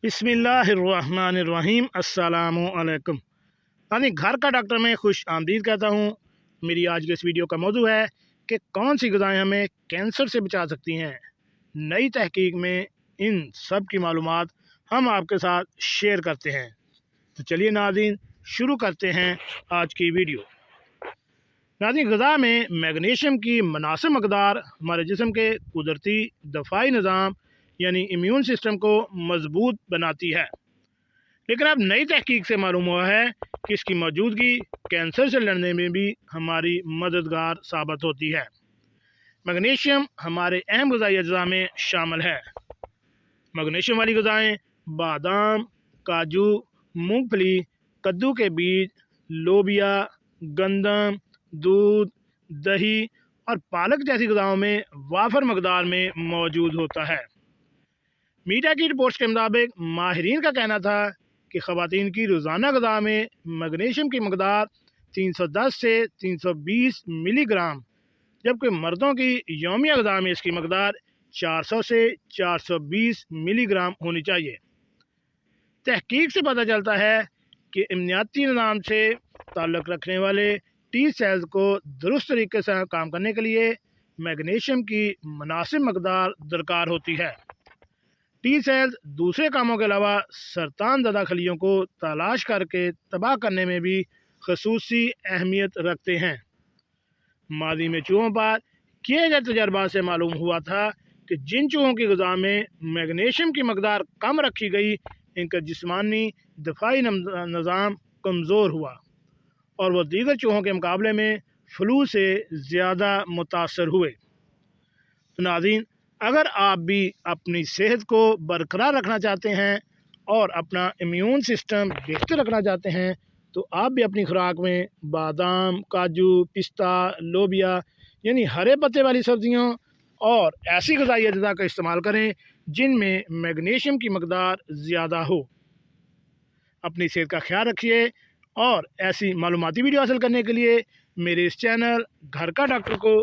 बिस्मिल्लाहिर्रहमानिर्रहीम अस्सलामुअलैकुम। यानी घर का डॉक्टर में खुश आमदीद कहता हूँ। मेरी आज के इस वीडियो का मौजू है कि कौन सी ग़िज़ाएँ हमें कैंसर से बचा सकती हैं। नई तहकीक में इन सब की मालूमात हम आपके साथ शेयर करते हैं। तो चलिए नाज़रीन, शुरू करते हैं आज की वीडियो। नाज़रीन, ग़िज़ा में मैग्नीशियम की मुनासिब मकदार हमारे जिस्म के कुदरती दफ़ाई निज़ाम यानी इम्यून सिस्टम को मजबूत बनाती है। लेकिन अब नई तहकीक से मालूम हुआ है कि इसकी मौजूदगी कैंसर से लड़ने में भी हमारी मददगार साबित होती है। मैग्नीशियम हमारे अहम ग़िज़ाई अज्जा में शामिल है। मैग्नीशियम वाली ग़िज़ाएँ बादाम, काजू, मूंगफली, कद्दू के बीज, लोबिया, गंदम, दूध, दही और पालक जैसी ग़िज़ाओं में वाफर मकदार में मौजूद होता है। मीडिया की रिपोर्ट्स के मुताबिक माहिरीन का कहना था कि ख़वातीन की रोज़ाना ग़िज़ा में मैग्नीशियम की मकदार 310 से 320 मिलीग्राम, जबकि मर्दों की यौमिया ग़िज़ा में इसकी मकदार 400 से 420 मिलीग्राम होनी चाहिए। तहकीक से पता चलता है कि इम्यूनिटी निज़ाम से ताल्लुक़ रखने वाले टी सेल्स को दुरुस्त तरीके से काम करने के लिए मैग्नीशियम की मुनासिब मकदार दरकार होती है। टी सेल्स दूसरे कामों के अलावा सरतान ज़दा खलियों को तलाश करके तबाह करने में भी खसूसी अहमियत रखते हैं। माजी में चूहों पर किए गए तजर्बा से मालूम हुआ था कि जिन चूहों की ग़िज़ा में मैग्नीशियम की मकदार कम रखी गई, इनका जिस्मानी दफ़ाई निज़ाम कमज़ोर हुआ और वह दीगर चूहों के मुकाबले में फ्लू से ज़्यादा मुतासर हुए। तो नाज़रीन, अगर आप भी अपनी सेहत को बरकरार रखना चाहते हैं और अपना इम्यून सिस्टम बेहतर रखना चाहते हैं, तो आप भी अपनी खुराक में बादाम, काजू, पिस्ता, लोबिया यानी हरे पत्ते वाली सब्जियों और ऐसी ग़िज़ाई अज्जा का इस्तेमाल करें जिनमें मैग्नीशियम की मकदार ज़्यादा हो। अपनी सेहत का ख्याल रखिए और ऐसी मालूमाती वीडियो हासिल करने के लिए मेरे इस चैनल घर का डॉक्टर को